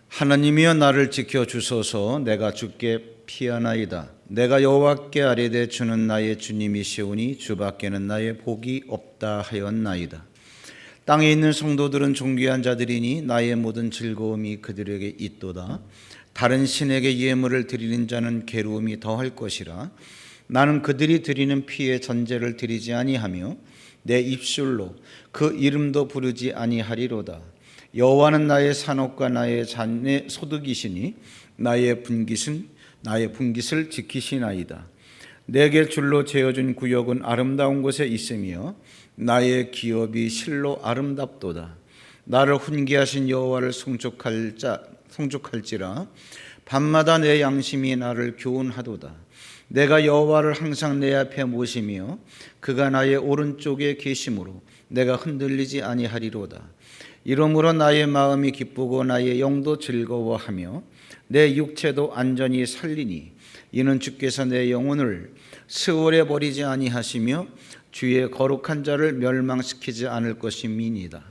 하나님이여 나를 지켜주소서. 내가 주께 피하나이다. 내가 여호와께 아뢰되 주는 나의 주님이시오니 주밖에는 나의 복이 없다 하였나이다. 땅에 있는 성도들은 존귀한 자들이니 나의 모든 즐거움이 그들에게 있도다. 다른 신에게 예물을 드리는 자는 괴로움이 더할 것이라. 나는 그들이 드리는 피에 전제를 드리지 아니하며 내 입술로 그 이름도 부르지 아니하리로다. 여호와는 나의 산업과 나의 잔의 소득이시니 나의 분깃을 지키시나이다. 내게 줄로 재어준 구역은 아름다운 곳에 있으며 나의 기업이 실로 아름답도다. 나를 훈계하신 여호와를 송축할지라. 밤마다 내 양심이 나를 교훈하도다. 내가 여호와를 항상 내 앞에 모시며 그가 나의 오른쪽에 계심으로 내가 흔들리지 아니하리로다. 이러므로 나의 마음이 기쁘고 나의 영도 즐거워하며 내 육체도 안전히 살리니 이는 주께서 내 영혼을 스올에 버리지 아니하시며 주의 거룩한 자를 멸망시키지 않을 것임이니이다.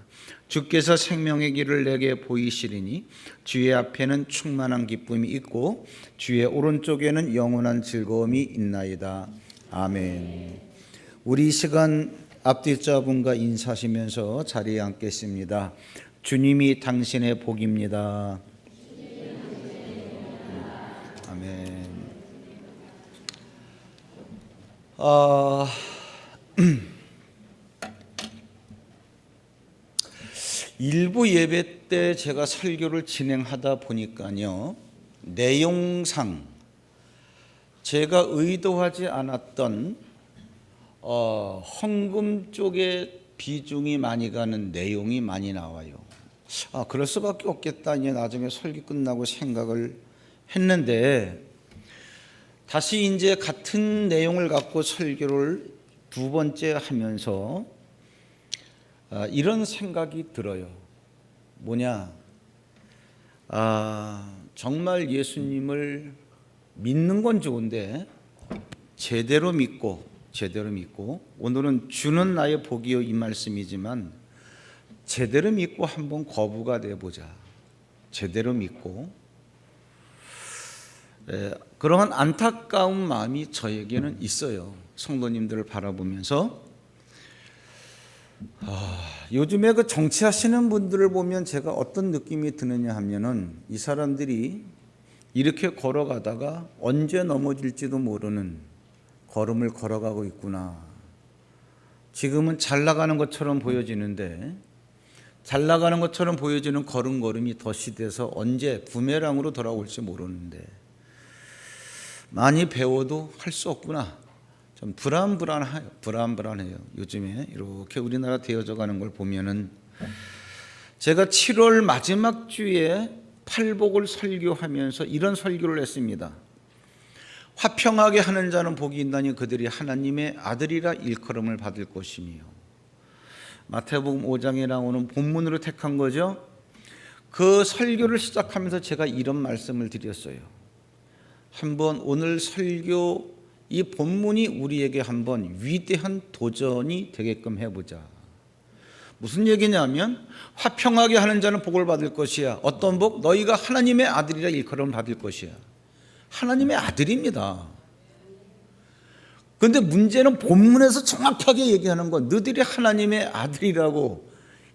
주께서 생명의 길을 내게 보이시리니 주의 앞에는 충만한 기쁨이 있고 주의 오른쪽에는 영원한 즐거움이 있나이다. 아멘. 우리 이 시간 앞뒷자분과 인사하시면서 자리에 앉겠습니다. 주님이 당신의 복입니다. 아멘. 일부 예배 때 제가 설교를 진행하다 보니까요, 내용상 제가 의도하지 않았던 헌금 쪽에 비중이 많이 가는 내용이 많이 나와요. 그럴 수밖에 없겠다. 이제 나중에 설교 끝나고 생각을 했는데 다시 이제 같은 내용을 갖고 설교를 두 번째 하면서 이런 생각이 들어요. 뭐냐? 정말 예수님을 믿는 건 좋은데 제대로 믿고 오늘은 주는 나의 복이요 이 말씀이지만 제대로 믿고 한번 거부가 돼보자. 제대로 믿고 그러한 안타까운 마음이 저에게는 있어요. 성도님들을 바라보면서 요즘에 그 정치하시는 분들을 보면 제가 어떤 느낌이 드느냐 하면은 이 사람들이 이렇게 걸어가다가 언제 넘어질지도 모르는 걸음을 걸어가고 있구나. 지금은 잘 나가는 것처럼 보여지는데 잘 나가는 것처럼 보여지는 걸음걸음이 덫이 돼서 언제 부메랑으로 돌아올지 모르는데 많이 배워도 할 수 없구나. 좀 불안해요. 요즘에 이렇게 우리나라 되어져 가는 걸 보면은 제가 7월 마지막 주에 팔복을 설교하면서 이런 설교를 했습니다. 화평하게 하는 자는 복이 있나니 그들이 하나님의 아들이라 일컬음을 받을 것이며, 마태복음 5장에 나오는 본문으로 택한 거죠. 그 설교를 시작하면서 제가 이런 말씀을 드렸어요. 한번 오늘 설교 이 본문이 우리에게 한번 위대한 도전이 되게끔 해보자. 무슨 얘기냐면 화평하게 하는 자는 복을 받을 것이야. 어떤 복? 너희가 하나님의 아들이라 일컬음을 받을 것이야. 하나님의 아들입니다. 그런데 문제는 본문에서 정확하게 얘기하는 건 너희들이 하나님의 아들이라고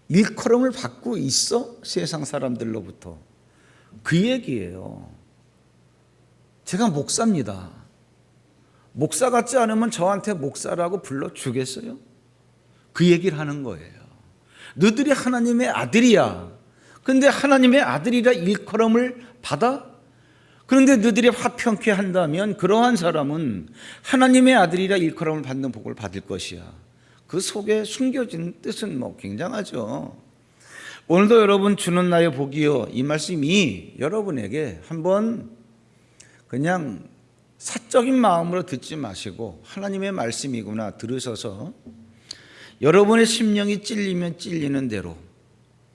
일컬음을 받고 있어? 세상 사람들로부터. 그 얘기예요. 제가 목사입니다. 목사 같지 않으면 저한테 목사라고 불러주겠어요? 그 얘기를 하는 거예요. 너희들이 하나님의 아들이야. 그런데 하나님의 아들이라 일컬음을 받아? 그런데 너희들이 화평케 한다면 그러한 사람은 하나님의 아들이라 일컬음을 받는 복을 받을 것이야. 그 속에 숨겨진 뜻은 굉장하죠. 오늘도 여러분 주는 나의 복이요 이 말씀이 여러분에게 한번 그냥 사적인 마음으로 듣지 마시고 하나님의 말씀이구나 들으셔서 여러분의 심령이 찔리면 찔리는 대로,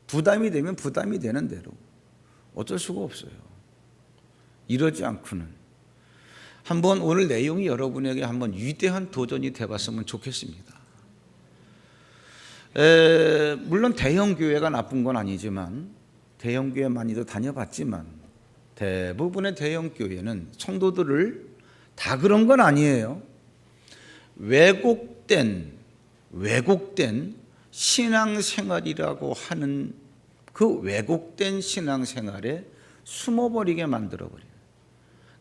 부담이 되면 부담이 되는 대로, 어쩔 수가 없어요. 이러지 않고는 한번 오늘 내용이 여러분에게 한번 위대한 도전이 되었으면 좋겠습니다. 물론 대형 교회가 나쁜 건 아니지만 대형교회 많이도 다녀봤지만 대부분의 대형교회는 성도들을 다 그런 건 아니에요. 왜곡된 신앙생활이라고 하는 그 왜곡된 신앙생활에 숨어버리게 만들어버려요.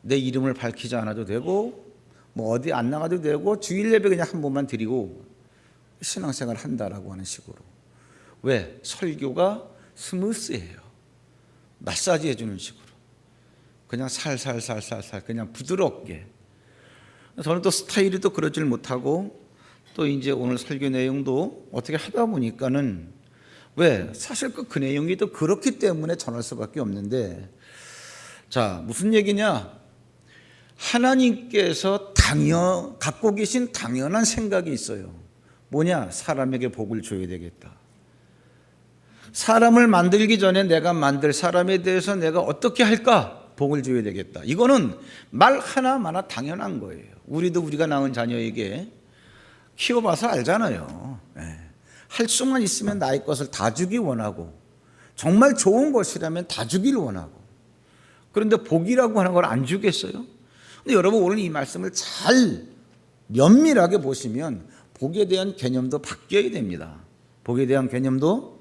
내 이름을 밝히지 않아도 되고 뭐 어디 안 나가도 되고 주일 예배 그냥 한 번만 드리고 신앙생활 한다라고 하는 식으로. 왜? 설교가 스무스해요. 마사지 해주는 식으로. 그냥 살살살살살 그냥 부드럽게. 저는 또 스타일이 또 그러질 못하고 또 이제 오늘 설교 내용도 어떻게 하다 보니까는 왜? 사실 그 내용이 또 그렇기 때문에 전할 수밖에 없는데, 자, 무슨 얘기냐? 하나님께서 갖고 계신 당연한 생각이 있어요. 뭐냐? 사람에게 복을 줘야 되겠다. 사람을 만들기 전에 내가 만들 사람에 대해서 내가 어떻게 할까? 복을 줘야 되겠다. 이거는 말 하나마나 당연한 거예요. 우리가 낳은 자녀에게 키워봐서 알잖아요. 할 수만 있으면 나의 것을 다 주기 원하고 정말 좋은 것이라면 다 주길 원하고, 그런데 복이라고 하는 걸 안 주겠어요? 근데 여러분 오늘 이 말씀을 잘 면밀하게 보시면 복에 대한 개념도 바뀌어야 됩니다. 복에 대한 개념도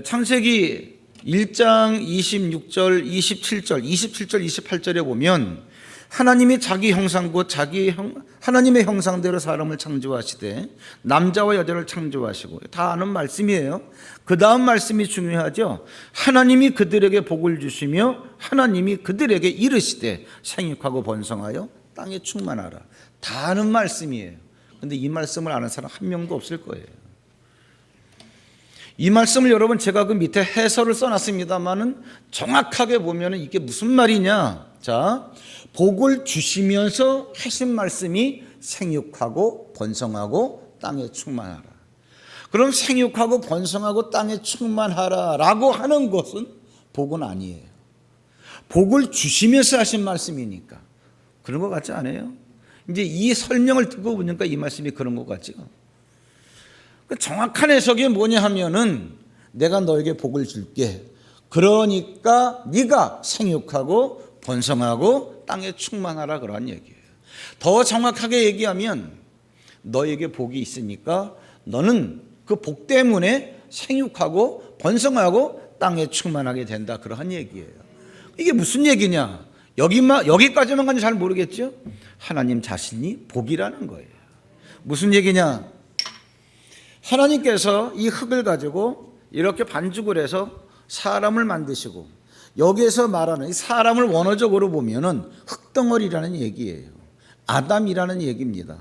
창세기 1장 26절, 27절, 28절에 보면 하나님이 자기 형상 곧 하나님의 형상대로 사람을 창조하시되 남자와 여자를 창조하시고, 다 아는 말씀이에요. 그 다음 말씀이 중요하죠. 하나님이 그들에게 복을 주시며 하나님이 그들에게 이르시되 생육하고 번성하여 땅에 충만하라. 다 아는 말씀이에요. 그런데 이 말씀을 아는 사람 한 명도 없을 거예요. 이 말씀을 여러분 제가 그 밑에 해설을 써놨습니다만은 정확하게 보면 이게 무슨 말이냐. 자, 복을 주시면서 하신 말씀이 생육하고 번성하고 땅에 충만하라. 그럼 생육하고 번성하고 땅에 충만하라 라고 하는 것은 복은 아니에요. 복을 주시면서 하신 말씀이니까. 그런 것 같지 않아요? 이제 이 설명을 듣고 보니까 이 말씀이 그런 것 같죠. 정확한 해석이 뭐냐 하면은 내가 너에게 복을 줄게. 그러니까 네가 생육하고 번성하고 땅에 충만하라 그런 얘기예요. 더 정확하게 얘기하면 너에게 복이 있으니까 너는 그 복 때문에 생육하고 번성하고 땅에 충만하게 된다 그러한 얘기예요. 이게 무슨 얘기냐? 여기까지만 가지 잘 모르겠죠? 하나님 자신이 복이라는 거예요. 무슨 얘기냐? 하나님께서 이 흙을 가지고 이렇게 반죽을 해서 사람을 만드시고, 여기에서 말하는 이 사람을 원어적으로 보면은 흙덩어리라는 얘기예요. 아담이라는 얘기입니다.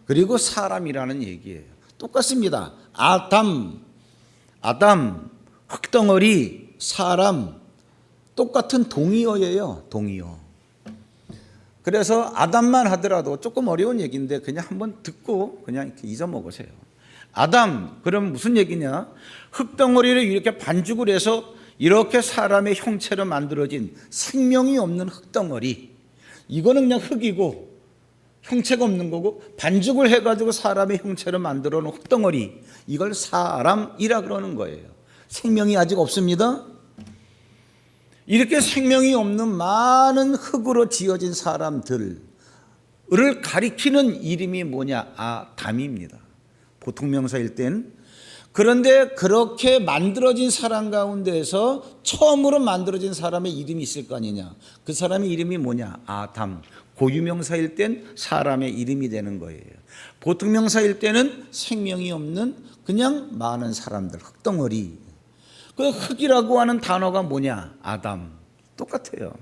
그리고 사람이라는 얘기예요. 똑같습니다. 아담, 흙덩어리, 사람, 똑같은 동의어예요. 동의어. 그래서 아담만 하더라도 조금 어려운 얘기인데 그냥 한번 듣고 그냥 이렇게 잊어먹으세요. 아담, 그럼 무슨 얘기냐? 흙덩어리를 이렇게 반죽을 해서 이렇게 사람의 형체로 만들어진 생명이 없는 흙덩어리. 이거는 그냥 흙이고 형체가 없는 거고, 반죽을 해가지고 사람의 형체로 만들어 놓은 흙덩어리, 이걸 사람이라 그러는 거예요. 생명이 아직 없습니다. 이렇게 생명이 없는 많은 흙으로 지어진 사람들을 가리키는 이름이 뭐냐? 아담입니다. 보통 명사일 땐. 그런데 그렇게 만들어진 사람 가운데에서 처음으로 만들어진 사람의 이름이 있을 거 아니냐. 그 사람의 이름이 뭐냐? 아담. 고유명사일 땐 사람의 이름이 되는 거예요. 보통 명사일 때는 생명이 없는 그냥 많은 사람들, 흙덩어리. 그 흙이라고 하는 단어가 뭐냐? 아담. 똑같아요.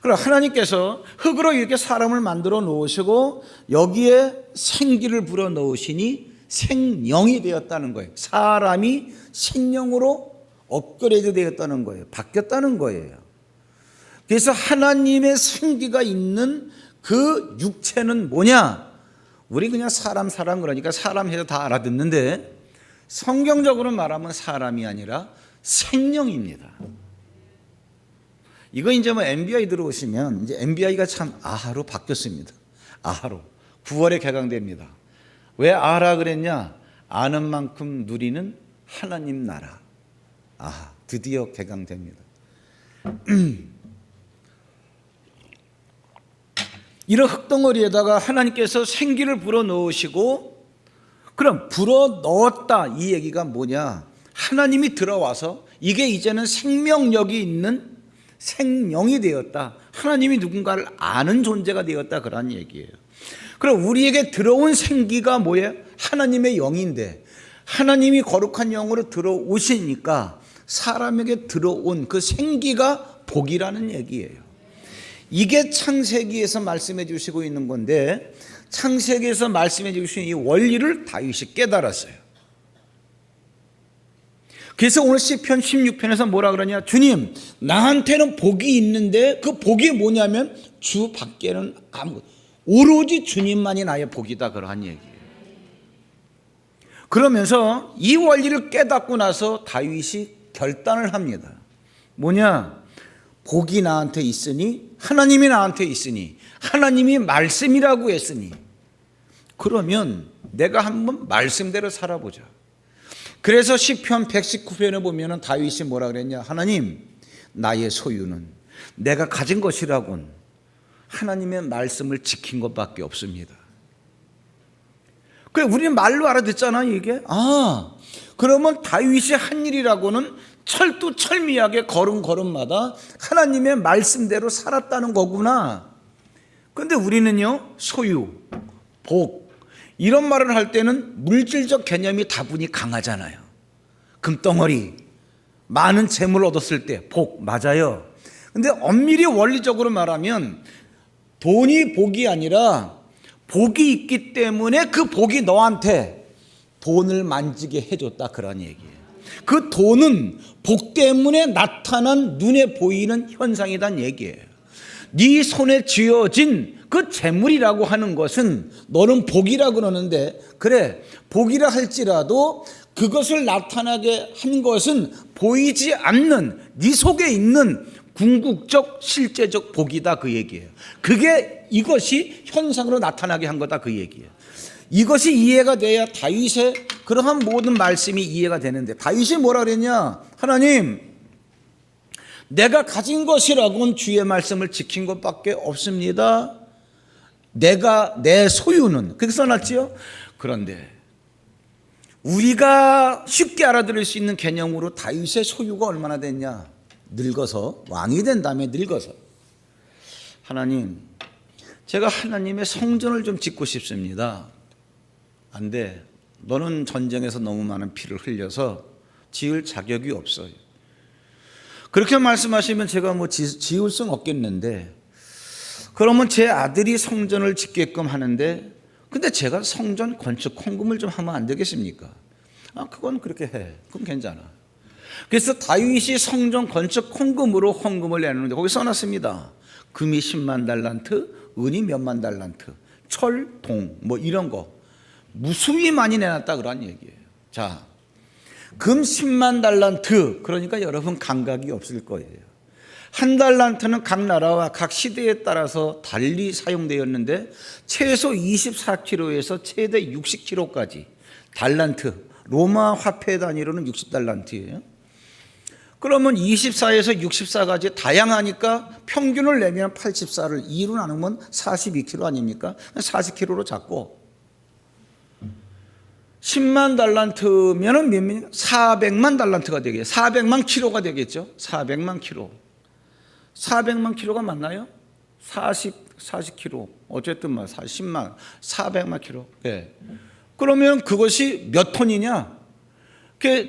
그럼 하나님께서 흙으로 이렇게 사람을 만들어 놓으시고 여기에 생기를 불어 넣으시니 생령이 되었다는 거예요. 사람이 생령으로 업그레이드 되었다는 거예요. 바뀌었다는 거예요. 그래서 하나님의 생기가 있는 그 육체는 뭐냐? 우리 그냥 사람 그러니까 사람 해서 다 알아듣는데, 성경적으로 말하면 사람이 아니라 생령입니다. 이거 이제 뭐 MBI 들어오시면 이제 MBI가 참 아하로 바뀌었습니다. 아하로 9월에 개강됩니다. 왜 아하라 그랬냐? 아는 만큼 누리는 하나님 나라. 드디어 개강됩니다. 이런 흙덩어리에다가 하나님께서 생기를 불어넣으시고, 그럼 불어넣었다 이 얘기가 뭐냐? 하나님이 들어와서 이게 이제는 생명력이 있는 생명이 되었다. 하나님이 누군가를 아는 존재가 되었다, 그런 얘기예요. 그럼 우리에게 들어온 생기가 뭐예요? 하나님의 영인데, 하나님이 거룩한 영으로 들어오시니까 사람에게 들어온 그 생기가 복이라는 얘기예요. 이게 창세기에서 말씀해 주시고 있는 건데, 창세기에서 말씀해 주신 이 원리를 다윗이 깨달았어요. 그래서 오늘 시편 16편에서 뭐라 그러냐? 주님, 나한테는 복이 있는데 그 복이 뭐냐면 주 밖에는 아무것도, 오로지 주님만이 나의 복이다, 그러한 얘기예요. 그러면서 이 원리를 깨닫고 나서 다윗이 결단을 합니다. 뭐냐? 복이 나한테 있으니, 하나님이 나한테 있으니, 하나님이 말씀이라고 했으니, 그러면 내가 한번 말씀대로 살아보자. 그래서 시편 119편에 보면은 다윗이 뭐라 그랬냐? 하나님, 나의 소유는, 내가 가진 것이라곤 하나님의 말씀을 지킨 것밖에 없습니다. 그래, 우리는 말로 알아듣잖아요, 이게. 그러면 다윗이 한 일이라고는 철두철미하게 걸음걸음마다 하나님의 말씀대로 살았다는 거구나. 그런데 우리는요, 소유, 복, 이런 말을 할 때는 물질적 개념이 다분히 강하잖아요. 금덩어리, 많은 재물을 얻었을 때 복, 맞아요. 근데 엄밀히 원리적으로 말하면 돈이 복이 아니라 복이 있기 때문에 그 복이 너한테 돈을 만지게 해줬다, 그런 얘기예요. 그 돈은 복 때문에 나타난 눈에 보이는 현상이란 얘기예요. 네 손에 쥐어진 그 재물이라고 하는 것은 너는 복이라고 그러는데, 그래, 복이라 할지라도 그것을 나타나게 한 것은 보이지 않는 네 속에 있는 궁극적 실제적 복이다, 그 얘기예요. 그게, 이것이 현상으로 나타나게 한 거다, 그 얘기예요. 이것이 이해가 돼야 다윗의 그러한 모든 말씀이 이해가 되는데, 다윗이 뭐라 그랬냐? 하나님, 내가 가진 것이라고는 주의 말씀을 지킨 것밖에 없습니다. 내 소유는, 그렇게 써놨지요? 그런데 우리가 쉽게 알아들을 수 있는 개념으로 다윗의 소유가 얼마나 됐냐? 늙어서, 왕이 된 다음에 늙어서, 하나님, 제가 하나님의 성전을 좀 짓고 싶습니다. 안 돼. 너는 전쟁에서 너무 많은 피를 흘려서 지을 자격이 없어요. 그렇게 말씀하시면 제가 지을 수는 없겠는데, 그러면 제 아들이 성전을 짓게끔 하는데, 근데 제가 성전 건축 헌금을 좀 하면 안 되겠습니까? 그건 그렇게 해. 그럼 괜찮아. 그래서 다윗이 성전 건축 헌금으로 헌금을 내놓는데 거기 써놨습니다. 금이 10만 달란트, 은이 몇만 달란트, 철, 동, 이런 거 무수히 많이 내놨다, 그런 얘기예요. 자, 금 10만 달란트, 그러니까 여러분 감각이 없을 거예요. 한 달란트는 각 나라와 각 시대에 따라서 달리 사용되었는데 최소 24kg에서 최대 60kg까지 달란트, 로마 화폐 단위로는 60달란트예요. 그러면 24에서 64까지 다양하니까 평균을 내면 84를 2로 나누면 42kg 아닙니까? 40kg로 잡고 10만 달란트면은 몇입니까? 400만 달란트가 되겠죠. 400만 킬로가 되겠죠. 400만 킬로. 400만 킬로가 맞나요? 40kg. 어쨌든 10만, 400만 킬로. 네. 그러면 그것이 몇 톤이냐?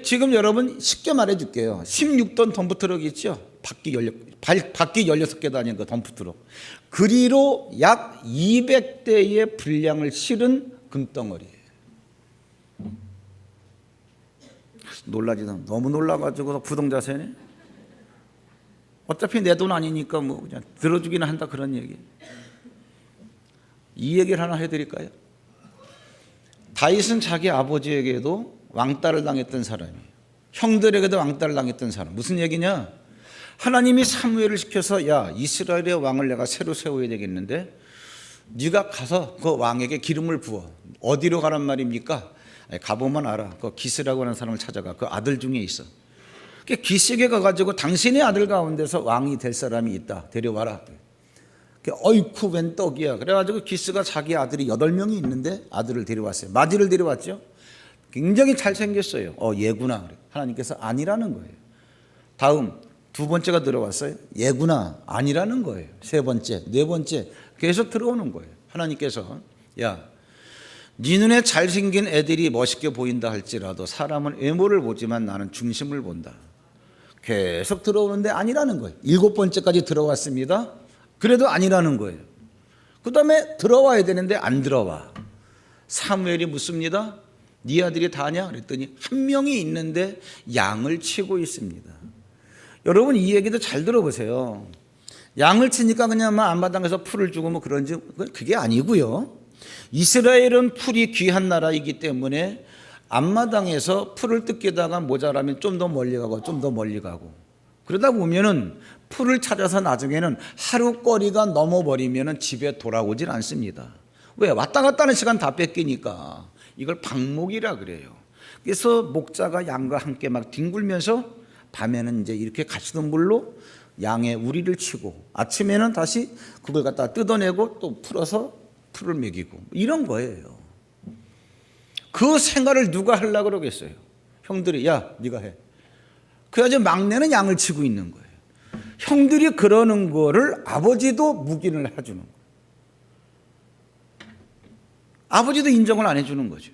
지금 여러분 쉽게 말해 줄게요. 16톤 덤프트럭 있죠? 바퀴 16개 다니는 그 덤프트럭. 그리로 약 200대의 분량을 실은 금덩어리예요. 놀라지도, 너무 놀라가지고 부동자세네. 어차피 내 돈 아니니까 그냥 들어주기는 한다, 그런 얘기. 이 얘기를 하나 해드릴까요? 다윗은 자기 아버지에게도 왕따를 당했던 사람이에요. 형들에게도 왕따를 당했던 사람. 무슨 얘기냐? 하나님이 사무엘을 시켜서, 야, 이스라엘의 왕을 내가 새로 세워야 되겠는데 네가 가서 그 왕에게 기름을 부어. 어디로 가란 말입니까? 가보면 알아. 그 기스라고 하는 사람을 찾아가. 그 아들 중에 있어. 기슭에 가가지고 당신의 아들 가운데서 왕이 될 사람이 있다. 데려와라. 어이쿠 웬 떡이야. 그래가지고 기스가 자기 아들이 8명이 있는데 아들을 데려왔어요. 마지를 데려왔죠. 굉장히 잘생겼어요. 얘구나. 하나님께서 아니라는 거예요. 다음 2번째가 들어왔어요. 얘구나. 아니라는 거예요. 3번째, 4번째 계속 들어오는 거예요. 하나님께서 야, 네 눈에 잘생긴 애들이 멋있게 보인다 할지라도 사람은 외모를 보지만 나는 중심을 본다. 계속 들어오는데 아니라는 거예요. 7번째까지 들어왔습니다. 그래도 아니라는 거예요. 그 다음에 들어와야 되는데 안 들어와. 사무엘이 묻습니다. 네 아들이 다냐? 그랬더니 한 명이 있는데 양을 치고 있습니다. 여러분 이 얘기도 잘 들어보세요. 양을 치니까 그냥 막 앞마당에서 풀을 주고 뭐 그런지 그게 아니고요. 이스라엘은 풀이 귀한 나라이기 때문에 앞마당에서 풀을 뜯기다가 모자라면 좀 더 멀리 가고 좀 더 멀리 가고 그러다 보면은 풀을 찾아서 나중에는 하루 거리가 넘어버리면은 집에 돌아오질 않습니다. 왜? 왔다 갔다 하는 시간 다 뺏기니까. 이걸 방목이라 그래요. 그래서 목자가 양과 함께 막 뒹굴면서 밤에는 이제 이렇게 가시던 물로 양의 우리를 치고 아침에는 다시 그걸 갖다 뜯어내고 또 풀어서 풀을 먹이고 이런 거예요. 그 생활을 누가 하려고 그러겠어요? 형들이 야 네가 해. 그래가지고 막내는 양을 치고 있는 거예요. 형들이 그러는 거를 아버지도 묵인을 해주는 거예요. 아버지도 인정을 안 해주는 거죠.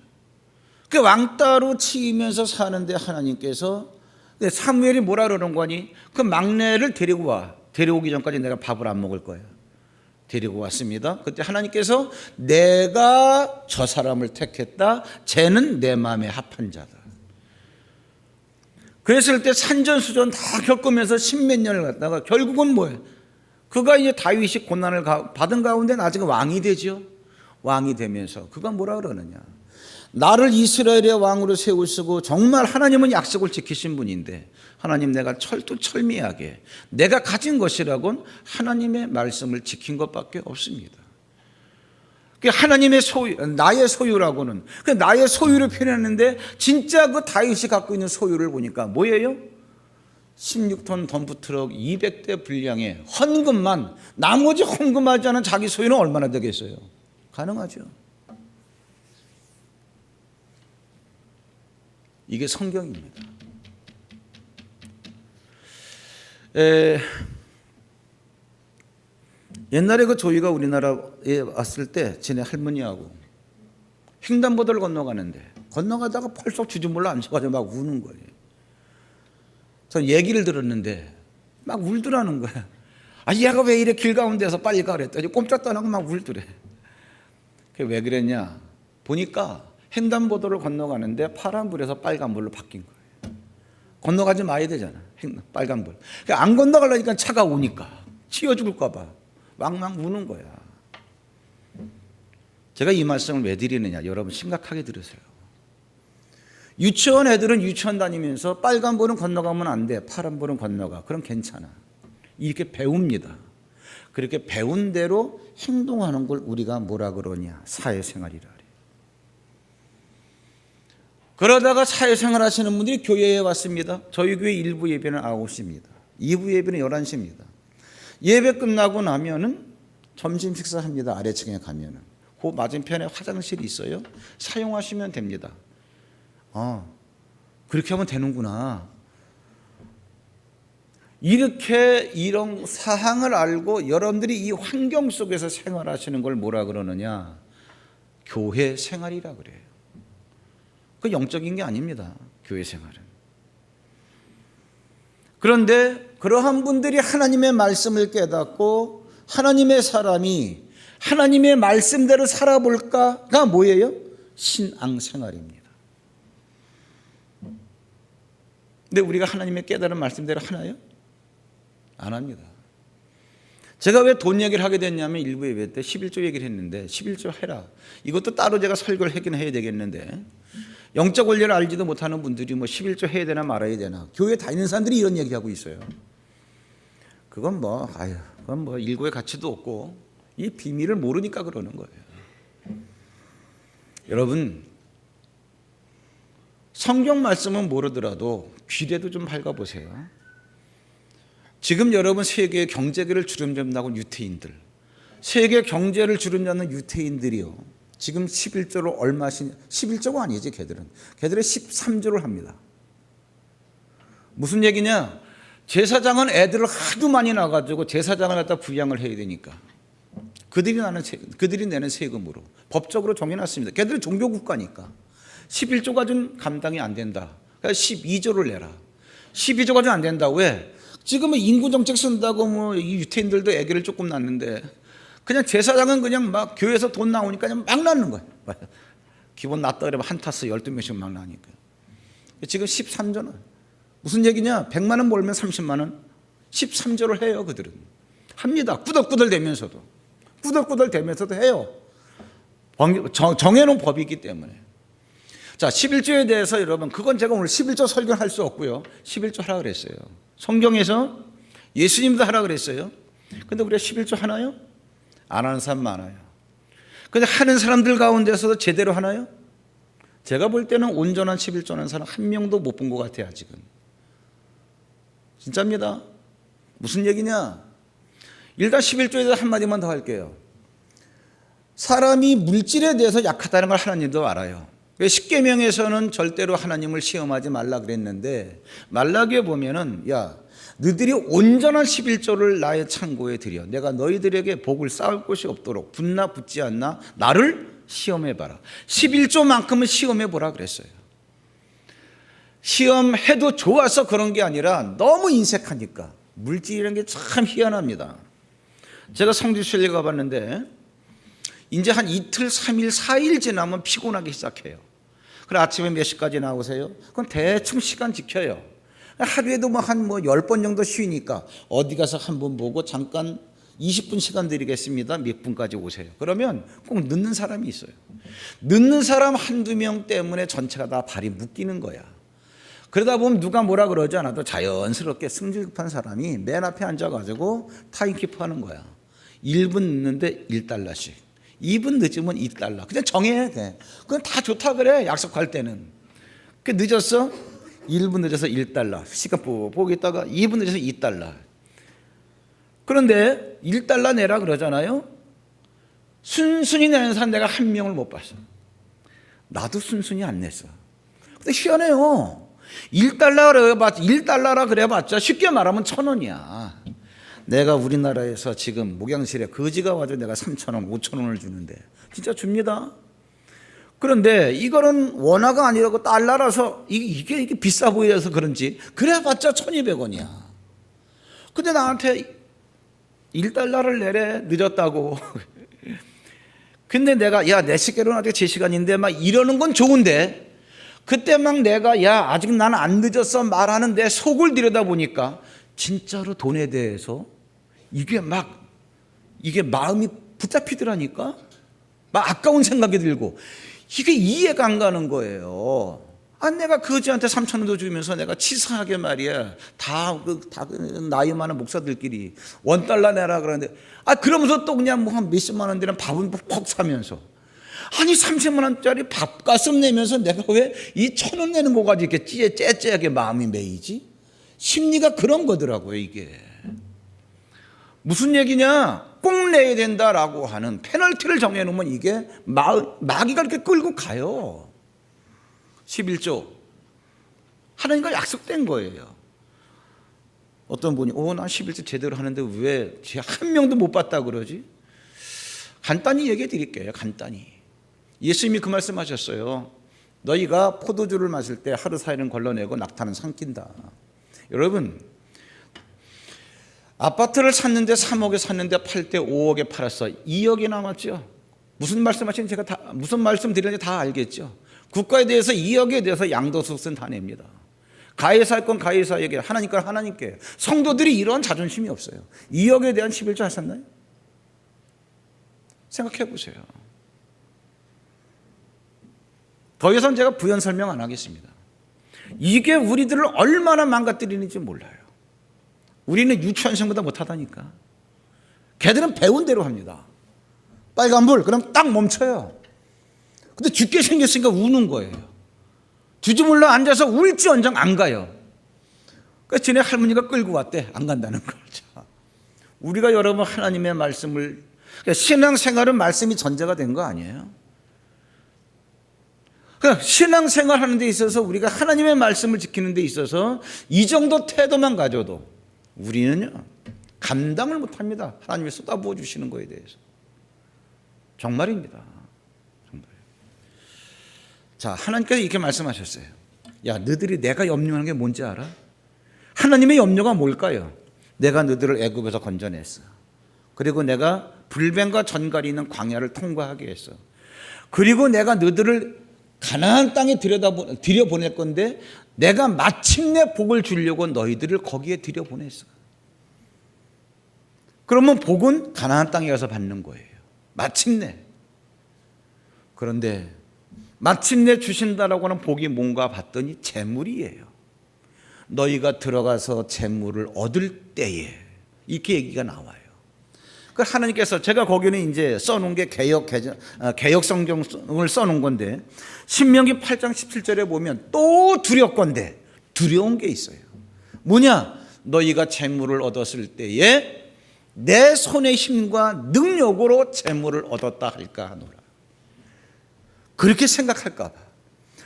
그 왕따로 치면서 사는데 하나님께서 사무엘이 뭐라 그러는 거니? 그 막내를 데리고 와. 데려오기 전까지 내가 밥을 안 먹을 거야. 데리고 왔습니다. 그때 하나님께서 내가 저 사람을 택했다. 쟤는 내 마음에 합한 자다. 그랬을 때 산전수전 다 겪으면서 십몇 년을 갔다가 결국은 뭐예요? 그가 이제 다윗이 고난을 받은 가운데 나중에 왕이 되죠. 왕이 되면서 그가 뭐라 그러느냐? 나를 이스라엘의 왕으로 세우시고 정말 하나님은 약속을 지키신 분인데 하나님 내가 철두철미하게 내가 가진 것이라곤 하나님의 말씀을 지킨 것밖에 없습니다. 하나님의 소유, 나의 소유라고는 그 나의 소유를 표현했는데 진짜 그 다윗이 갖고 있는 소유를 보니까 뭐예요? 16톤 덤프트럭 200대 분량의 헌금만 나머지 헌금하지 않은 자기 소유는 얼마나 되겠어요? 가능하죠. 이게 성경입니다. 옛날에 그 조이가 우리나라에 왔을 때 지네 할머니하고 횡단보도를 건너가다가 펄썩 주저몰라 앉아가지고 막 우는 거예요. 전 얘기를 들었는데 막 울더라는 거야. 아, 얘가 왜 이래 길 가운데서 빨리 가 그랬더니 꼼짝도 안 하고 막 울더래. 그게 왜 그랬냐? 보니까 횡단보도를 건너가는데 파란불에서 빨간불로 바뀐 거예요. 건너가지 마야 되잖아. 빨간불. 안 건너가려니까 차가 오니까 치여 죽을까 봐 왕왕 우는 거야. 제가 이 말씀을 왜 드리느냐? 여러분 심각하게 들으세요. 유치원 애들은 유치원 다니면서 빨간불은 건너가면 안 돼. 파란불은 건너가. 그럼 괜찮아. 이렇게 배웁니다. 그렇게 배운 대로 행동하는 걸 우리가 뭐라 그러냐? 사회생활이라 그래요. 그러다가 사회생활 하시는 분들이 교회에 왔습니다. 저희 교회 1부 예배는 9시입니다. 2부 예배는 11시입니다. 예배 끝나고 나면은 점심 식사합니다. 아래층에 가면은. 그 맞은편에 화장실이 있어요. 사용하시면 됩니다. 그렇게 하면 되는구나. 이렇게 이런 사항을 알고 여러분들이 이 환경 속에서 생활하시는 걸 뭐라 그러느냐? 교회 생활이라 그래요. 그 영적인 게 아닙니다. 교회 생활은. 그런데 그러한 분들이 하나님의 말씀을 깨닫고 하나님의 사람이 하나님의 말씀대로 살아볼까가 뭐예요? 신앙생활입니다. 근데 우리가 하나님의 깨달은 말씀대로 하나요? 안 합니다. 제가 왜 돈 얘기를 하게 됐냐면 일부 예배 때 11조 얘기를 했는데 11조 해라. 이것도 따로 제가 설교를 하긴 해야 되겠는데 영적 원리를 알지도 못하는 분들이 뭐 11조 해야 되나 말아야 되나. 교회 다니는 사람들이 이런 얘기하고 있어요. 그건 그건 일고의 가치도 없고 이 비밀을 모르니까 그러는 거예요. 여러분 성경 말씀은 모르더라도 귀라도 좀 밝아보세요. 지금 여러분 세계 경제를 주름잡는 유태인들, 세계 경제를 주름잡는 유태인들이요, 지금 11조를 얼마씩, 11조가 아니지, 걔들은 13조를 합니다. 무슨 얘기냐? 제사장은 애들을 하도 많이 낳아가지고 제사장을 갖다 부양을 해야 되니까 그들이 내는 세금으로 법적으로 정해놨습니다. 걔들은 종교국가니까 11조가 좀 감당이 안 된다. 그러니까 12조를 내라. 12조가 좀 안 된다. 왜? 지금은 인구정책 쓴다고 뭐 이 유태인들도 애기를 조금 낳는데 그냥 제사장은 그냥 막 교회에서 돈 나오니까 그냥 막 낳는 거예요. 기본 낳다 그러면 한 타스 12명씩 막 나니까. 지금 13조는 무슨 얘기냐? 100만 원 벌면 30만 원, 13조를 해요. 그들은 합니다. 꾸덕꾸덕 대면서도 해요. 정해놓은 법이기 때문에. 자, 11조에 대해서 여러분, 그건 제가 오늘 11조 설교할 수 없고요. 11조 하라 그랬어요. 성경에서 예수님도 하라 그랬어요. 근데 우리가 11조 하나요? 안 하는 사람 많아요. 근데 하는 사람들 가운데서도 제대로 하나요? 제가 볼 때는 온전한 11조 하는 사람 한 명도 못 본 것 같아요. 아직은. 진짜입니다. 무슨 얘기냐? 일단 11조에 대해서 한마디만 더 할게요. 사람이 물질에 대해서 약하다는 걸 하나님도 알아요. 십계명에서는 절대로 하나님을 시험하지 말라 그랬는데 말라기에 보면은 야, 너희들이 온전한 11조를 나의 창고에 들여 내가 너희들에게 복을 쌓을 곳이 없도록 붙나 붙지 않나 나를 시험해봐라. 11조만큼은 시험해보라 그랬어요. 시험해도 좋아서 그런 게 아니라 너무 인색하니까. 물질이라는 게 참 희한합니다. 제가 성지순례 가봤는데 이제 한 이틀, 3일, 4일 지나면 피곤하기 시작해요. 그럼 아침에 몇 시까지 나오세요? 그럼 대충 시간 지켜요. 하루에도 뭐 한 10번 정도 쉬니까 어디 가서 한번 보고 잠깐 20분 시간 드리겠습니다. 몇 분까지 오세요. 그러면 꼭 늦는 사람이 있어요. 늦는 사람 한두 명 때문에 전체가 다 발이 묶이는 거야. 그러다 보면 누가 뭐라 그러지 않아도 자연스럽게 승질급한 사람이 맨 앞에 앉아가지고 타임키퍼 하는 거야. 1분 늦는데 1달러씩. 2분 늦으면 2달러. 그냥 정해야 돼. 그건 다 좋다 그래. 약속할 때는. 그 늦었어? 1분 늦어서 1달러. 시간 보고 있다가 2분 늦어서 2달러. 그런데 1달러 내라 그러잖아요. 순순히 내는 사람 내가 한 명을 못 봤어. 나도 순순히 안 냈어. 근데 희한해요. 1달러라 그래봤자 쉽게 말하면 1,000원이야. 내가 우리나라에서 지금 목양실에 거지가 와도 내가 3,000원, 5,000원을 주는데 진짜 줍니다. 그런데 이거는 원화가 아니라고 달러라서 이게 비싸 보여서 그런지 그래봤자 1,200원이야. 근데 나한테 1달러를 내래 늦었다고. 근데 내가 야, 내 시계로는 아직 제 시간인데 막 이러는 건 좋은데 그때 막 내가 야, 아직 나는 안 늦었어 말하는데 속을 들여다보니까 진짜로 돈에 대해서 이게 마음이 붙잡히더라니까. 막 아까운 생각이 들고 이게 이해가 안 가는 거예요. 내가 거지한테 3,000원도 주면서 내가 치사하게 말이야. 다 나이 많은 목사들끼리 1달러 내라 그러는데 그러면서 또 그냥 뭐 한 몇십만 원 되는 밥은 퍽 사면서 30만 원짜리 밥값을 내면서 내가 왜 이 1,000원 내는 거 가지고 이렇게 째째하게 마음이 매이지? 심리가 그런 거더라고요, 이게. 무슨 얘기냐? 꼭 내야 된다라고 하는 페널티를 정해놓으면 이게 마귀가 이렇게 끌고 가요. 11조. 하나님과 약속된 거예요. 어떤 분이 난 11조 제대로 하는데 왜 한 명도 못 봤다 그러지? 간단히 얘기해 드릴게요. 간단히. 예수님이 그 말씀하셨어요. 너희가 포도주를 마실 때 하루 사이는 걸러내고 낙타는 삼킨다. 여러분, 아파트를 샀는데 3억에 샀는데 팔 때 5억에 팔았어. 2억이 남았죠. 무슨 말씀하시는지 제가 무슨 말씀 드리는지 다 알겠죠. 국가에 대해서 2억에 대해서 양도소득세는 다 냅니다. 가해사 할 건 가해사에게, 하나님 건 하나님께. 성도들이 이런 자존심이 없어요. 2억에 대한 11조 하셨나요? 생각해 보세요. 더 이상 제가 부연 설명 안 하겠습니다. 이게 우리들을 얼마나 망가뜨리는지 몰라요. 우리는 유치원생보다 못하다니까. 걔들은 배운 대로 합니다. 빨간불 그럼 딱 멈춰요. 근데 죽게 생겼으니까 우는 거예요. 주저물러 앉아서 울지언정 안 가요. 그러니까 지네 할머니가 끌고 왔대. 안 간다는 거죠. 우리가 여러분 하나님의 말씀을, 그러니까 신앙생활은 말씀이 전제가 된 거 아니에요? 그러니까 신앙생활 하는 데 있어서 우리가 하나님의 말씀을 지키는 데 있어서 이 정도 태도만 가져도 우리는요 감당을 못합니다. 하나님이 쏟아부어 주시는 거에 대해서. 정말입니다. 정말. 자, 하나님께서 이렇게 말씀하셨어요. 야, 너희들이 내가 염려하는 게 뭔지 알아? 하나님의 염려가 뭘까요? 내가 너희들을 애굽에서 건져냈어. 그리고 내가 불뱀과 전갈이 있는 광야를 통과하게 했어. 그리고 내가 너희들을 가나안 땅에 들여보낼 건데 내가 마침내 복을 주려고 너희들을 거기에 들여보냈어. 그러면 복은 가나안 땅에 가서 받는 거예요. 마침내. 그런데 마침내 주신다라고 하는 복이 뭔가 봤더니 재물이에요. 너희가 들어가서 재물을 얻을 때에 이렇게 얘기가 나와요. 그 하나님께서 제가 거기는 이제 써놓은 게 개역 성경을 써놓은 건데 신명기 8장 17절에 보면 또 두렵건대 두려운 게 있어요. 뭐냐? 너희가 재물을 얻었을 때에 내 손의 힘과 능력으로 재물을 얻었다 할까 하노라. 그렇게 생각할까 봐.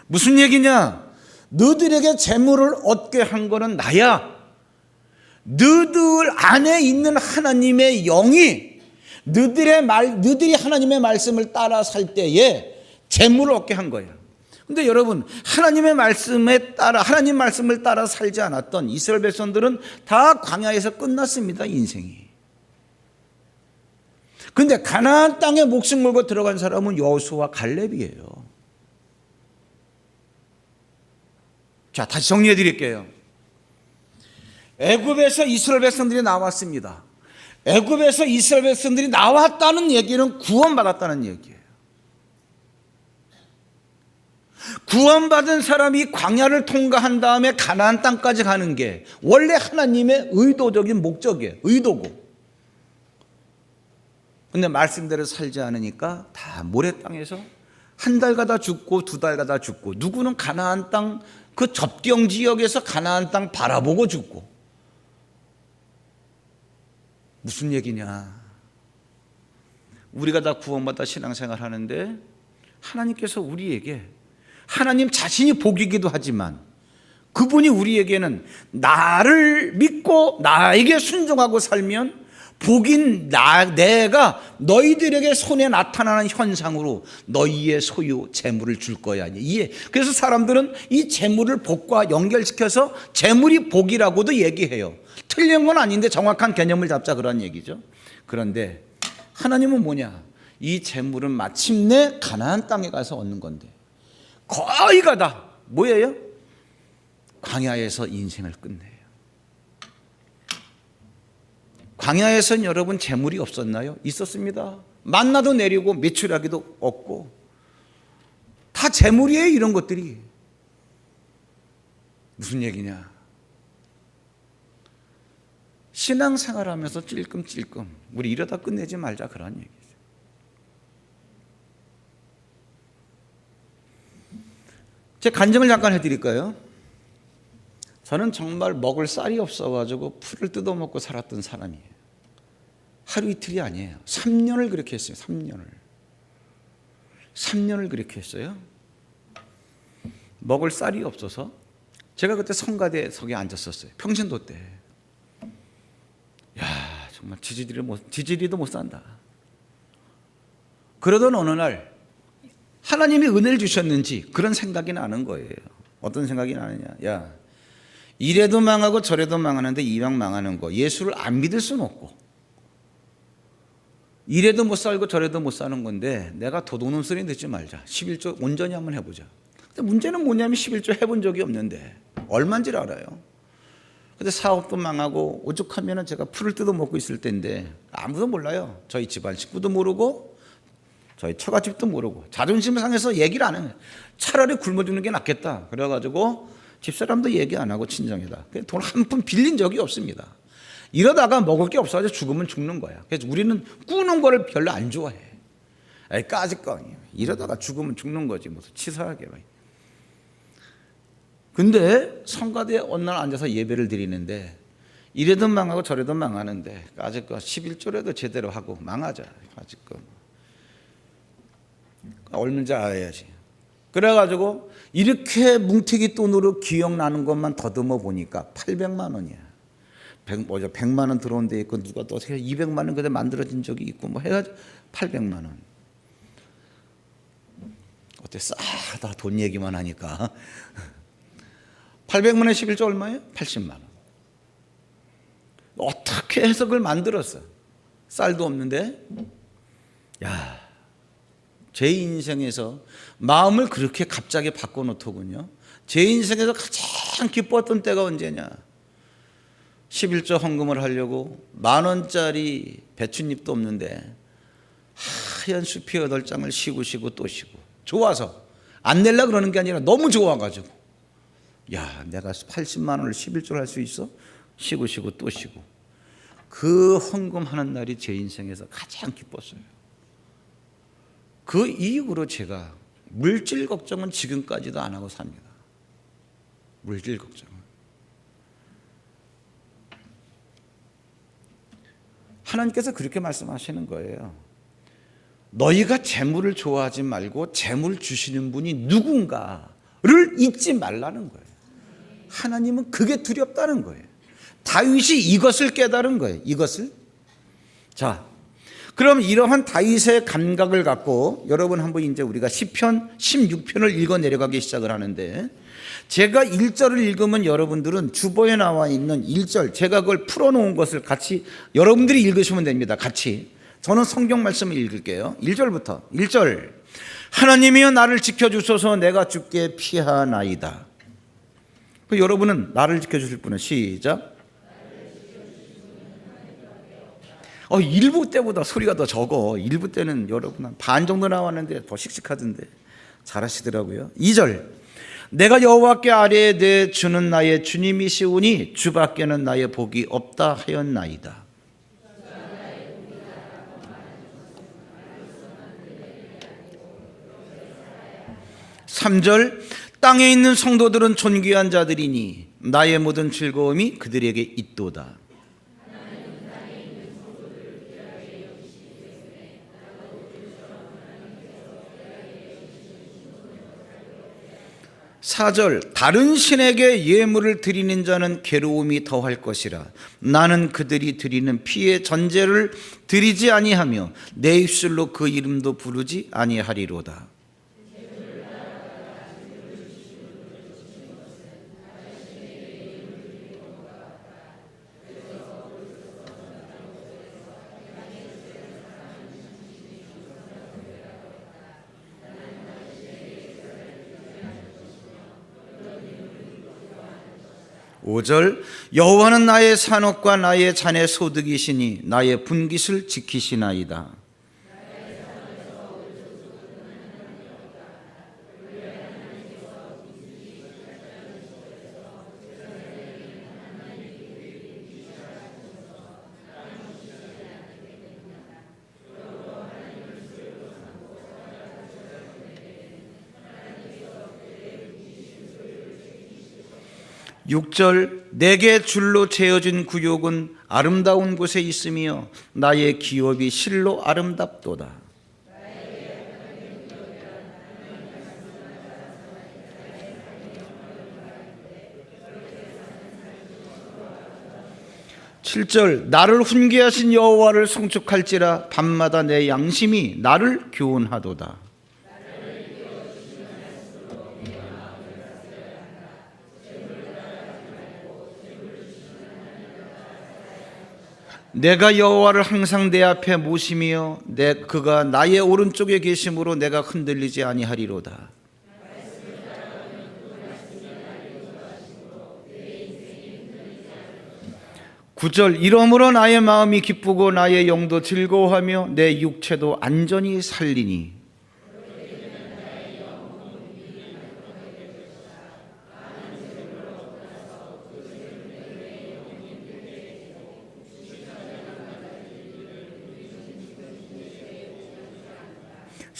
무슨 얘기냐? 너희들에게 재물을 얻게 한 거는 나야. 너희들 안에 있는 하나님의 영이 너희들이 하나님의 말씀을 따라 살 때에 재물을 얻게 한 거예요. 근데 여러분, 하나님 말씀을 따라 살지 않았던 이스라엘 백성들은 다 광야에서 끝났습니다, 인생이. 근데 가나안 땅에 목숨 걸고 들어간 사람은 여호수아와 갈렙이에요. 자, 다시 정리해 드릴게요. 애굽에서 이스라엘 백성들이 나왔습니다. 애굽에서 이스라엘 백성들이 나왔다는 얘기는 구원받았다는 얘기예요. 구원받은 사람이 광야를 통과한 다음에 가나안 땅까지 가는 게 원래 하나님의 의도적인 목적이에요. 의도고. 근데 말씀대로 살지 않으니까 다 모래 땅에서 한 달 가다 죽고 두 달 가다 죽고, 누구는 가나안 땅 그 접경 지역에서 가나안 땅 바라보고 죽고. 무슨 얘기냐? 우리가 다 구원받아 신앙생활 하는데 하나님께서 우리에게, 하나님 자신이 복이기도 하지만 그분이 우리에게는 나를 믿고 나에게 순종하고 살면 복인 내가 너희들에게 손에 나타나는 현상으로 너희의 소유 재물을 줄 거야. 그래서 사람들은 이 재물을 복과 연결시켜서 재물이 복이라고도 얘기해요. 틀린 건 아닌데 정확한 개념을 잡자 그런 얘기죠. 그런데 하나님은 뭐냐? 이 재물은 마침내 가나안 땅에 가서 얻는 건데 거의 가다 뭐예요? 광야에서 인생을 끝내요. 광야에선 여러분 재물이 없었나요? 있었습니다. 만나도 내리고 메추라기도 없고 다 재물이에요. 이런 것들이 무슨 얘기냐? 신앙생활하면서 찔끔찔끔 우리 이러다 끝내지 말자 그런 얘기죠. 제 간증을 잠깐 해드릴까요? 저는 정말 먹을 쌀이 없어가지고 풀을 뜯어먹고 살았던 사람이에요. 하루 이틀이 아니에요. 3년을 그렇게 했어요. 3년을 그렇게 했어요. 먹을 쌀이 없어서 제가 그때 성가대석에 앉았었어요. 평신도 때. 야, 정말 지지리도 못 산다. 그러던 어느 날 하나님이 은혜를 주셨는지 그런 생각이 나는 거예요. 어떤 생각이 나느냐? 야, 이래도 망하고 저래도 망하는데 이왕 망하는 거 예수를 안 믿을 수는 없고, 이래도 못 살고 저래도 못 사는 건데 내가 도둑놈 소리 듣지 말자. 11조 온전히 한번 해보자. 근데 문제는 뭐냐면 11조 해본 적이 없는데 얼마인지를 알아요. 근데 사업도 망하고 오죽하면 제가 풀을 뜯어먹고 있을 때인데 아무도 몰라요. 저희 집안 식구도 모르고 저희 처갓집도 모르고 자존심 상해서 얘기를 안 해요. 차라리 굶어 죽는 게 낫겠다. 그래가지고 집사람도 얘기 안 하고 친정에다 돈 한 푼 빌린 적이 없습니다. 이러다가 먹을 게 없어가지고 죽으면 죽는 거야. 그래서 우리는 꾸는 거를 별로 안 좋아해. 까짓 거 아니에요. 이러다가 죽으면 죽는 거지 무슨 치사하게. 근데 성가대에 어느 날 앉아서 예배를 드리는데 이래도 망하고 저래도 망하는데 아직 그 11조라도 제대로 하고 망하자. 아직 그 얼마인지 알아야지. 그래가지고 이렇게 뭉태기 돈으로 기억나는 것만 더듬어 보니까 800만 원이야. 100만 원 들어온 데 있고 누가 또 200만 원 그때 만들어진 적이 있고 뭐 해가지고 800만 원. 어때? 싸다 돈 얘기만 하니까. 800만 원에 11조 얼마예요? 80만 원. 어떻게 해서 그걸 만들었어? 쌀도 없는데. 야, 제 인생에서 마음을 그렇게 갑자기 바꿔놓더군요. 제 인생에서 가장 기뻤던 때가 언제냐? 11조 헌금을 하려고 10,000원짜리 배춧잎도 없는데 하얀 숲이 8장을 쉬고 또 쉬고 좋아서 안 내려 그러는 게 아니라 너무 좋아가지고 야, 내가 80만 원을 11조를 할 수 있어? 쉬고 또 쉬고 그 헌금하는 날이 제 인생에서 가장 기뻤어요. 그 이후로 제가 물질 걱정은 지금까지도 안 하고 삽니다. 물질 걱정은. 하나님께서 그렇게 말씀하시는 거예요. 너희가 재물을 좋아하지 말고 재물 주시는 분이 누군가를 잊지 말라는 거예요. 하나님은 그게 두렵다는 거예요. 다윗이 이것을 깨달은 거예요. 이것을. 자, 그럼 이러한 다윗의 감각을 갖고 여러분 한번 이제 우리가 시편 16편을 읽어 내려가기 시작을 하는데 제가 1절을 읽으면 여러분들은 주보에 나와 있는 1절 제가 그걸 풀어놓은 것을 같이 여러분들이 읽으시면 됩니다. 같이. 저는 성경 말씀을 읽을게요. 1절부터 1절 하나님이여 나를 지켜주소서 내가 주께 피하나이다. 여러분은 나를 지켜주실 분은 시작. 일부 때보다 소리가 더 적어. 일부 때는 여러분 한 반 정도 나왔는데 더 씩씩하던데 잘하시더라고요. 2절 내가 여호와께 아뢰에 내 주는 나의 주님이시오니 주밖에는 나의 복이 없다 하였나이다. 3절 땅에 있는 성도들은 존귀한 자들이니 나의 모든 즐거움이 그들에게 있도다. 4절 다른 신에게 예물을 드리는 자는 괴로움이 더할 것이라 나는 그들이 드리는 피의 전제를 드리지 아니하며 내 입술로 그 이름도 부르지 아니하리로다. 오 절 여호와는 나의 산업과 나의 잔의 소득이시니 나의 분깃을 지키시나이다. 6절 내게 줄로 채어진 구욕은 아름다운 곳에 있으며 나의 기업이 실로 아름답도다. 7절 나를 훈계하신 여호와를 송축할지라 밤마다 내 양심이 나를 교훈하도다. 내가 여호와를 항상 내 앞에 모시며 그가 나의 오른쪽에 계심으로 내가 흔들리지 아니하리로다. 9절 이러므로 나의 마음이 기쁘고 나의 영도 즐거워하며 내 육체도 안전히 살리니.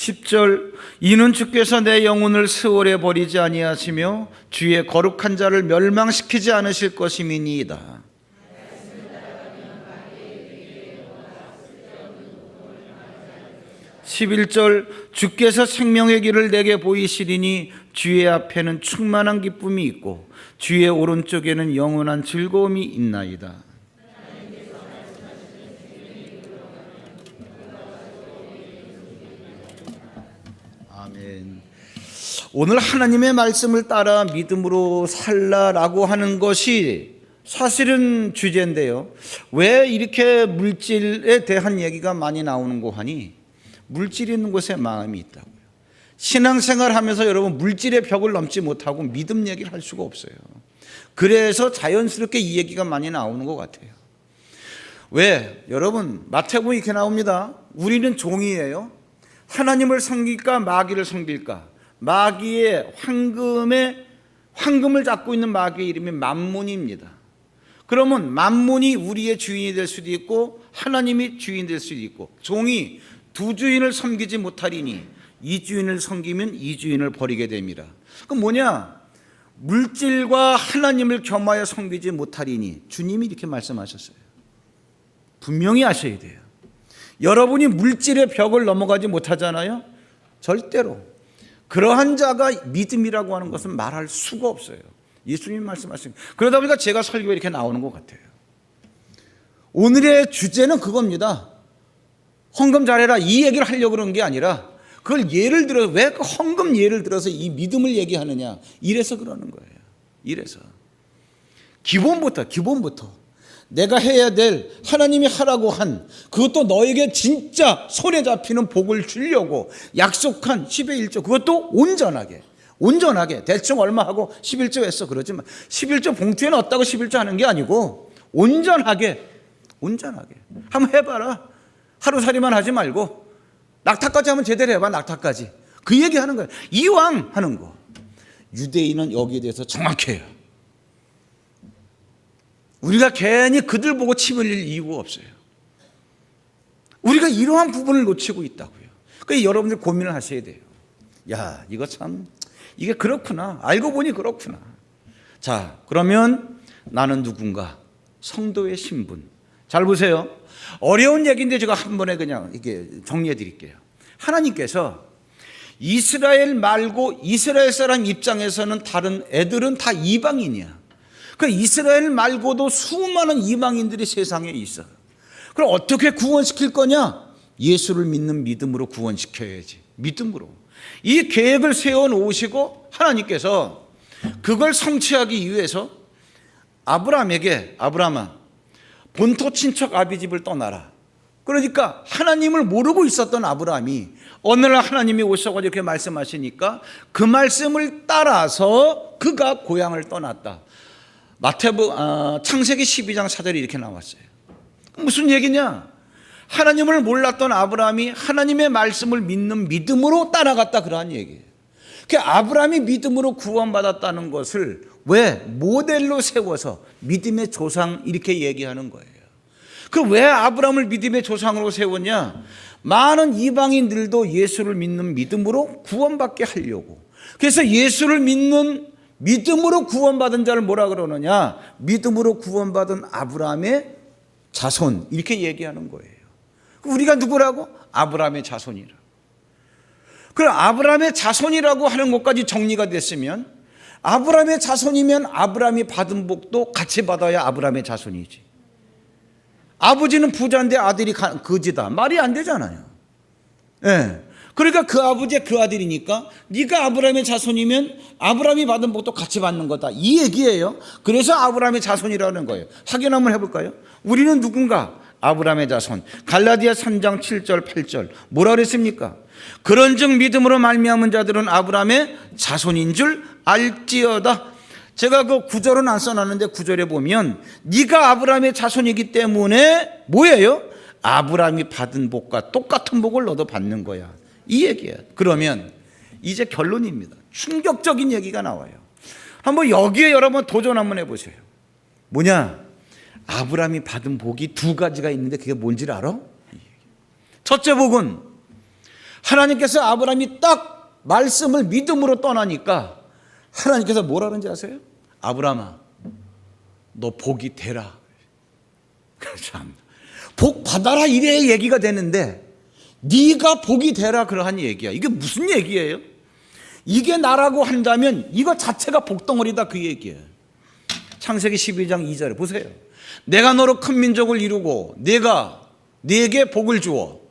10절 이는 주께서 내 영혼을 세월에 버리지 아니하시며 주의 거룩한 자를 멸망시키지 않으실 것임이니이다. 11절 주께서 생명의 길을 내게 보이시리니 주의 앞에는 충만한 기쁨이 있고 주의 오른쪽에는 영원한 즐거움이 있나이다. 아멘. 오늘 하나님의 말씀을 따라 믿음으로 살라라고 하는 것이 사실은 주제인데요. 왜 이렇게 물질에 대한 얘기가 많이 나오는 거 하니? 물질이 있는 곳에 마음이 있다고요. 신앙생활 하면서 여러분 물질의 벽을 넘지 못하고 믿음 얘기를 할 수가 없어요. 그래서 자연스럽게 이 얘기가 많이 나오는 것 같아요. 왜? 여러분 마태복음 이렇게 나옵니다. 우리는 종이에요. 하나님을 섬길까 마귀를 섬길까? 마귀의 황금을 잡고 있는 마귀의 이름이 만문입니다. 그러면 만문이 우리의 주인이 될 수도 있고 하나님이 주인이 될 수도 있고, 종이 두 주인을 섬기지 못하리니 이 주인을 섬기면 이 주인을 버리게 됩니다. 그럼 뭐냐? 물질과 하나님을 겸하여 섬기지 못하리니, 주님이 이렇게 말씀하셨어요. 분명히 아셔야 돼요. 여러분이 물질의 벽을 넘어가지 못하잖아요. 절대로 그러한 자가 믿음이라고 하는 것은 말할 수가 없어요. 예수님 말씀하신. 그러다 보니까 제가 설교에 이렇게 나오는 것 같아요. 오늘의 주제는 그겁니다. 헌금 잘해라 이 얘기를 하려고 그런 게 아니라, 그걸 예를 들어, 왜 그 헌금 예를 들어서 이 믿음을 얘기하느냐, 이래서 그러는 거예요. 이래서 기본부터 내가 해야 될, 하나님이 하라고 한, 그것도 너에게 진짜 손에 잡히는 복을 주려고 약속한 10의 1조, 그것도 온전하게 대충 얼마 하고 11조 했어 그러지만 11조 봉투에 넣었다고 11조 하는 게 아니고 온전하게 한번 해봐라. 하루살이만 하지 말고 낙타까지 하면 제대로 해봐. 낙타까지 그 얘기하는 거예요. 이왕 하는 거. 유대인은 여기에 대해서 정확해요. 우리가 괜히 그들 보고 침 흘릴 이유가 없어요. 우리가 이러한 부분을 놓치고 있다고요. 그러니까 여러분들 고민을 하셔야 돼요. 야, 이거 참, 이게 그렇구나. 알고 보니 그렇구나. 자, 그러면 나는 누군가? 성도의 신분. 잘 보세요. 어려운 얘기인데 제가 한 번에 그냥 이렇게 정리해 드릴게요. 하나님께서 이스라엘 말고 이스라엘 사람 입장에서는 다른 애들은 다 이방인이야. 그 이스라엘 말고도 수많은 이방인들이 세상에 있어. 그럼 어떻게 구원시킬 거냐? 예수를 믿는 믿음으로 구원시켜야지. 믿음으로. 이 계획을 세워놓으시고 하나님께서 그걸 성취하기 위해서 아브라함아 본토 친척 아비집을 떠나라. 그러니까 하나님을 모르고 있었던 아브라함이 어느 날 하나님이 오셔가지고 이렇게 말씀하시니까 그 말씀을 따라서 그가 고향을 떠났다. 창세기 12장 4절이 이렇게 나왔어요. 무슨 얘기냐? 하나님을 몰랐던 아브라함이 하나님의 말씀을 믿는 믿음으로 따라갔다, 그러한 얘기예요. 그 아브라함이 믿음으로 구원받았다는 것을 왜 모델로 세워서 믿음의 조상 이렇게 얘기하는 거예요. 그 왜 아브라함을 믿음의 조상으로 세웠냐? 많은 이방인들도 예수를 믿는 믿음으로 구원받게 하려고. 그래서 예수를 믿는 믿음으로 구원받은 자를 뭐라 그러느냐? 믿음으로 구원받은 아브라함의 자손, 이렇게 얘기하는 거예요. 우리가 누구라고? 아브라함의 자손이라. 그럼 아브라함의 자손이라고 하는 것까지 정리가 됐으면, 아브라함의 자손이면 아브라함이 받은 복도 같이 받아야 아브라함의 자손이지. 아버지는 부자인데 아들이 거지다, 말이 안 되잖아요. 예. 그러니까 그 아버지의 그 아들이니까 네가 아브라함의 자손이면 아브라함이 받은 복도 같이 받는 거다, 이 얘기예요. 그래서 아브라함의 자손이라는 거예요. 확인 한번 해볼까요? 우리는 누군가? 아브라함의 자손. 갈라디아 3장 7절 8절 뭐라 그랬습니까? 그런즉 믿음으로 말미암은 자들은 아브라함의 자손인 줄 알지어다. 제가 그 구절은 안 써놨는데 구절에 보면 네가 아브라함의 자손이기 때문에 뭐예요? 아브라함이 받은 복과 똑같은 복을 너도 받는 거야, 이 얘기예요. 그러면 이제 결론입니다. 충격적인 얘기가 나와요. 한번 여기에 여러분 도전 한번 해보세요. 뭐냐? 아브라함이 받은 복이 두 가지가 있는데 그게 뭔지를 알아? 첫째 복은 하나님께서 아브라함이 딱 말씀을 믿음으로 떠나니까 하나님께서 뭐라는지 아세요? 아브라함아, 너 복이 되라. 참, 복 받아라 이래 얘기가 되는데 네가 복이 되라 그러한 얘기야. 이게 무슨 얘기예요? 이게 나라고 한다면 이거 자체가 복덩어리다 그 얘기예요. 창세기 12장 2절에 보세요. 내가 너로 큰 민족을 이루고 내가 네게 복을 주어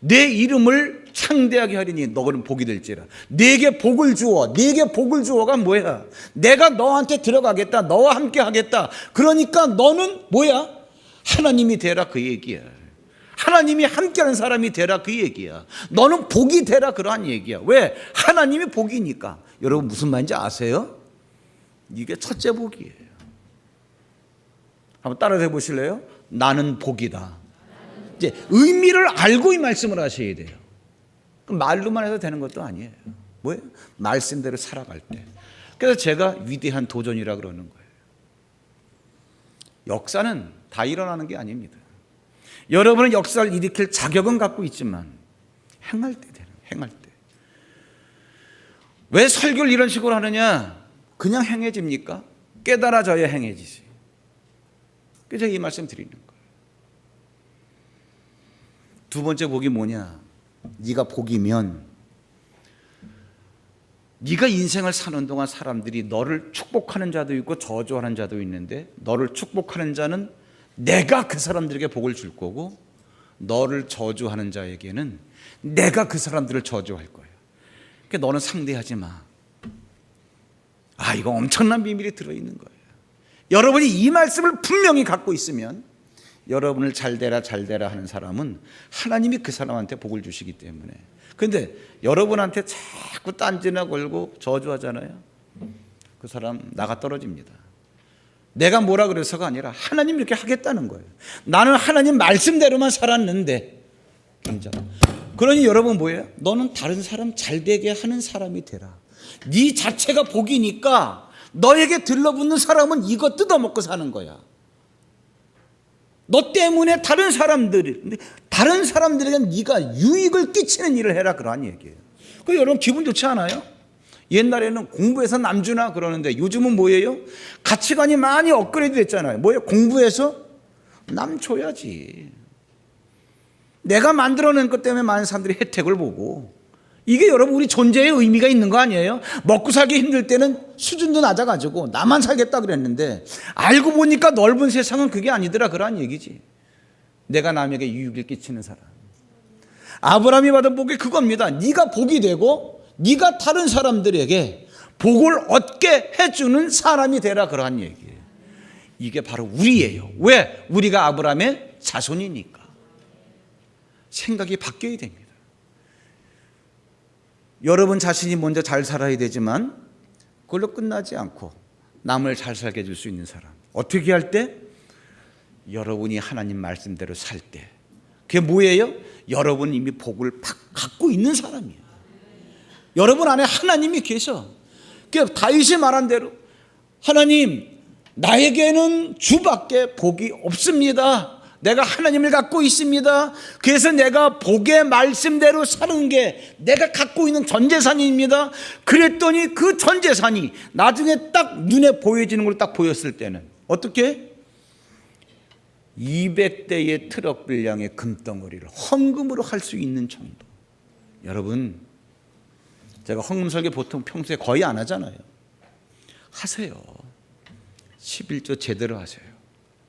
내 이름을 창대하게 하리니 너는 복이 될지라. 네게 복을 주어, 네게 복을 주어가 뭐야? 내가 너한테 들어가겠다, 너와 함께 하겠다. 그러니까 너는 뭐야? 하나님이 되라 그 얘기야. 하나님이 함께하는 사람이 되라 그 얘기야. 너는 복이 되라 그러한 얘기야. 왜? 하나님이 복이니까. 여러분 무슨 말인지 아세요? 이게 첫째 복이에요. 한번 따라해 보실래요? 나는 복이다. 이제 의미를 알고 이 말씀을 하셔야 돼요. 말로만 해도 되는 것도 아니에요. 뭐예요? 말씀대로 살아갈 때. 그래서 제가 위대한 도전이라 그러는 거예요. 역사는 다 일어나는 게 아닙니다. 여러분은 역사를 일으킬 자격은 갖고 있지만 행할 때 되는, 행할 때. 왜 설교를 이런 식으로 하느냐? 그냥 행해집니까? 깨달아져야 행해지지. 그래서 이 말씀 드리는 거예요. 두 번째 복이 뭐냐? 네가 복이면 네가 인생을 사는 동안 사람들이 너를 축복하는 자도 있고 저주하는 자도 있는데 너를 축복하는 자는 내가 그 사람들에게 복을 줄 거고 너를 저주하는 자에게는 내가 그 사람들을 저주할 거예요. 그러니까 너는 상대하지 마. 아, 이거 엄청난 비밀이 들어있는 거예요. 여러분이 이 말씀을 분명히 갖고 있으면 여러분을 잘되라 잘되라 하는 사람은 하나님이 그 사람한테 복을 주시기 때문에. 그런데 여러분한테 자꾸 딴지나 걸고 저주하잖아요. 그 사람 나가 떨어집니다. 내가 뭐라 그래서가 아니라 하나님 이렇게 하겠다는 거예요. 나는 하나님 말씀대로만 살았는데. 그러니 여러분 뭐예요? 너는 다른 사람 잘되게 하는 사람이 되라. 네 자체가 복이니까 너에게 들러붙는 사람은 이거 뜯어먹고 사는 거야. 너 때문에 다른 사람들에게 네가 유익을 끼치는 일을 해라 그러한 얘기예요. 그 여러분 기분 좋지 않아요? 옛날에는 공부해서 남주나 그러는데 요즘은 뭐예요? 가치관이 많이 업그레이드 됐잖아요. 뭐예요? 공부해서 남 줘야지. 내가 만들어낸 것 때문에 많은 사람들이 혜택을 보고 이게 여러분 우리 존재의 의미가 있는 거 아니에요? 먹고 살기 힘들 때는 수준도 낮아가지고 나만 살겠다 그랬는데 알고 보니까 넓은 세상은 그게 아니더라 그러한 얘기지. 내가 남에게 유익을 끼치는 사람. 아브라함이 받은 복이 그겁니다. 네가 복이 되고 네가 다른 사람들에게 복을 얻게 해주는 사람이 되라 그러한 얘기예요. 이게 바로 우리예요. 왜? 우리가 아브라함의 자손이니까. 생각이 바뀌어야 됩니다. 여러분 자신이 먼저 잘 살아야 되지만 그걸로 끝나지 않고 남을 잘 살게 해줄 수 있는 사람. 어떻게 할 때? 여러분이 하나님 말씀대로 살 때. 그게 뭐예요? 여러분 이미 복을 갖고 있는 사람이에요. 여러분 안에 하나님이 계셔. 그러니까 다윗이 말한 대로 하나님 나에게는 주밖에 복이 없습니다. 내가 하나님을 갖고 있습니다. 그래서 내가 복의 말씀대로 사는 게 내가 갖고 있는 전재산입니다. 그랬더니 그 전재산이 나중에 딱 눈에 보여지는 걸 딱 보였을 때는 어떻게? 200대의 트럭 분량의 금덩어리를 헌금으로 할 수 있는 정도. 여러분 제가 헌금 설교 보통 평소에 거의 안 하잖아요. 하세요. 11조 제대로 하세요.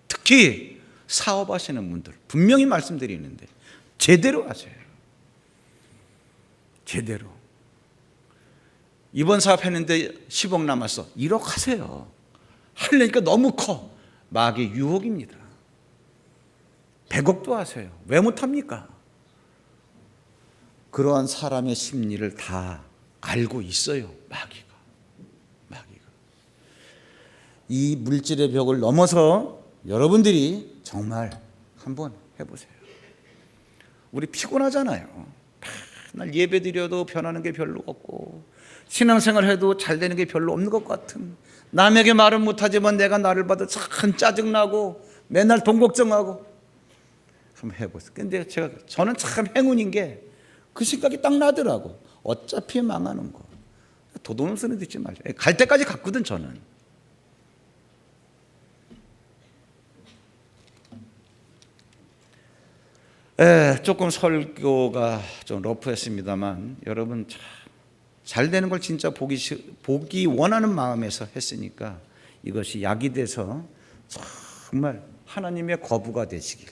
특히 사업하시는 분들 분명히 말씀드리는데 제대로 하세요. 제대로. 이번 사업했는데 10억 남았어. 1억 하세요. 하려니까 너무 커. 마귀의 유혹입니다. 100억도 하세요. 왜 못합니까? 그러한 사람의 심리를 다 알고 있어요. 마귀가. 이 물질의 벽을 넘어서 여러분들이 정말 한번 해보세요. 우리 피곤하잖아요. 맨날 예배 드려도 변하는 게 별로 없고 신앙생활 해도 잘 되는 게 별로 없는 것 같은, 남에게 말은 못하지만 내가 나를 봐도 참 짜증나고 맨날 돈 걱정하고 한번 해보세요. 근데 저는 참 행운인 게 그 생각이 딱 나더라고. 어차피 망하는 거. 도둑놈 소리 듣지 말자. 갈 때까지 갔거든 저는. 조금 설교가 좀 러프했습니다만 여러분 잘 되는 걸 진짜 보기 원하는 마음에서 했으니까 이것이 약이 돼서 정말 하나님의 거부가 되시길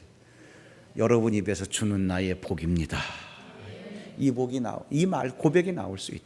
여러분 입에서 주는 나의 복입니다. 이 복이 이 말 고백이 나올 수 있다.